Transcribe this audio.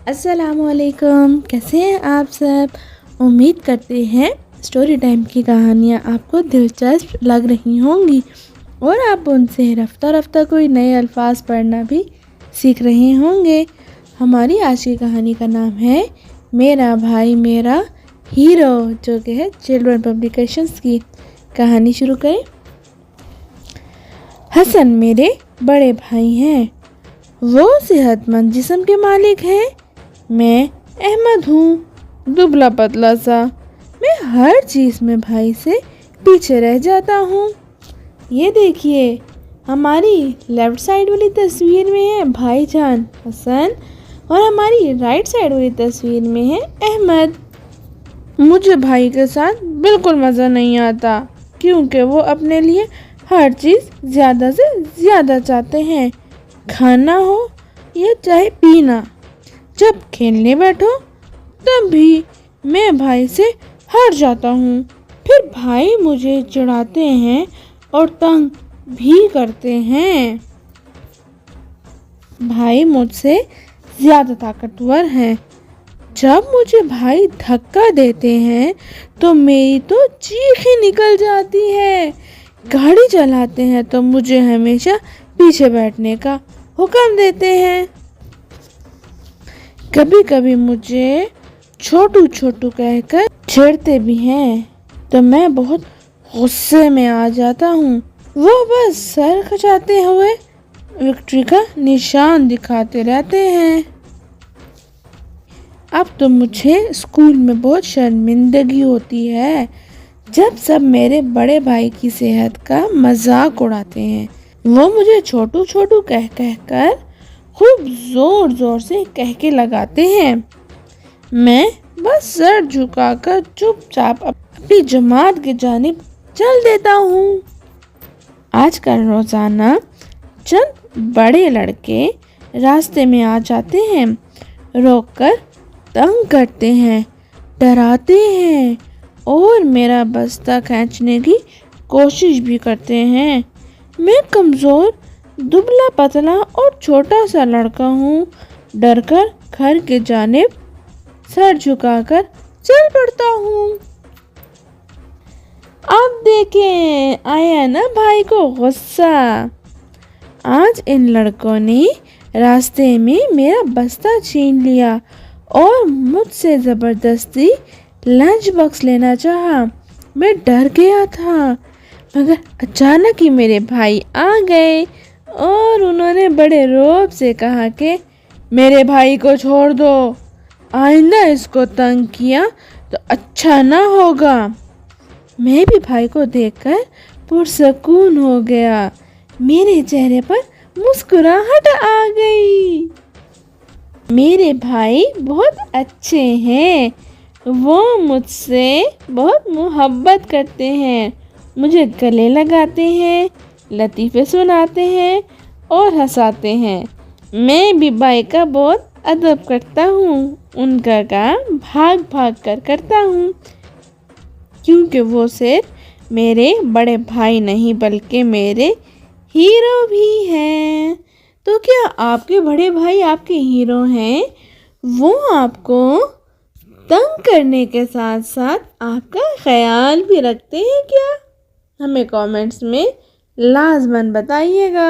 अस्सलाम वालेकुम, कैसे हैं आप सब। उम्मीद करते हैं स्टोरी टाइम की कहानियाँ आपको दिलचस्प लग रही होंगी और आप उनसे रफ्ता रफ्ता कोई नए अल्फाज पढ़ना भी सीख रहे होंगे। हमारी आज की कहानी का नाम है मेरा भाई मेरा हीरो, जो कि है चिल्ड्रन पब्लिकेशंस की। कहानी शुरू करें। हसन मेरे बड़े भाई हैं। वो सेहतमंद जिस्म के मालिक हैं। मैं अहमद हूँ, दुबला पतला सा। मैं हर चीज़ में भाई से पीछे रह जाता हूँ। ये देखिए, हमारी लेफ़्ट साइड वाली तस्वीर में है भाईजान हसन और हमारी राइट साइड वाली तस्वीर में है अहमद। मुझे भाई के साथ बिल्कुल मज़ा नहीं आता, क्योंकि वो अपने लिए हर चीज़ ज़्यादा से ज़्यादा चाहते हैं, खाना हो या चाहे पीना। जब खेलने बैठो तब भी मैं भाई से हार जाता हूँ। फिर भाई मुझे चिढ़ाते हैं और तंग भी करते हैं। भाई मुझसे ज़्यादा ताकतवर हैं। जब मुझे भाई धक्का देते हैं तो मेरी तो चीख ही निकल जाती है। गाड़ी चलाते हैं तो मुझे हमेशा पीछे बैठने का हुक्म देते हैं। कभी कभी मुझे छोटू छोटू कहकर छेड़ते भी हैं तो मैं बहुत गुस्से में आ जाता हूँ। वो बस सर खचाते हुए विक्ट्री का निशान दिखाते रहते हैं। अब तो मुझे स्कूल में बहुत शर्मिंदगी होती है जब सब मेरे बड़े भाई की सेहत का मजाक उड़ाते हैं। वो मुझे छोटू छोटू कह कर खूब ज़ोर ज़ोर से कह के लगाते हैं। मैं बस सर झुकाकर चुपचाप अपनी जमात की जानिब चल देता हूँ। आजकल रोज़ाना चंद बड़े लड़के रास्ते में आ जाते हैं, रोककर तंग करते हैं, डराते हैं और मेरा बस्ता खींचने की कोशिश भी करते हैं। मैं कमज़ोर, दुबला पतला और छोटा सा लड़का हूँ। डरकर घर के जानिब सर झुकाकर चल पड़ता हूँ। अब देखें, आया ना भाई को गुस्सा। आज इन लड़कों ने रास्ते में मेरा बस्ता छीन लिया और मुझसे ज़बरदस्ती लंच बॉक्स लेना चाहा। मैं डर गया था, मगर अचानक ही मेरे भाई आ गए और उन्होंने बड़े रौब से कहा कि मेरे भाई को छोड़ दो, आइंदा इसको तंग किया तो अच्छा ना होगा। मैं भी भाई को देखकर पुरसकून हो गया। मेरे चेहरे पर मुस्कुराहट आ गई। मेरे भाई बहुत अच्छे हैं। वो मुझसे बहुत मोहब्बत करते हैं, मुझे गले लगाते हैं, लतीफ़े सुनाते हैं और हंसाते हैं। मैं भी भाई का बहुत अदब करता हूँ। उनका काम भाग भाग कर करता हूँ, क्योंकि वो सिर्फ मेरे बड़े भाई नहीं बल्कि मेरे हीरो भी हैं। तो क्या आपके बड़े भाई आपके हीरो हैं? वो आपको तंग करने के साथ साथ आपका ख्याल भी रखते हैं क्या? हमें कमेंट्स में लाजमन बताइएगा।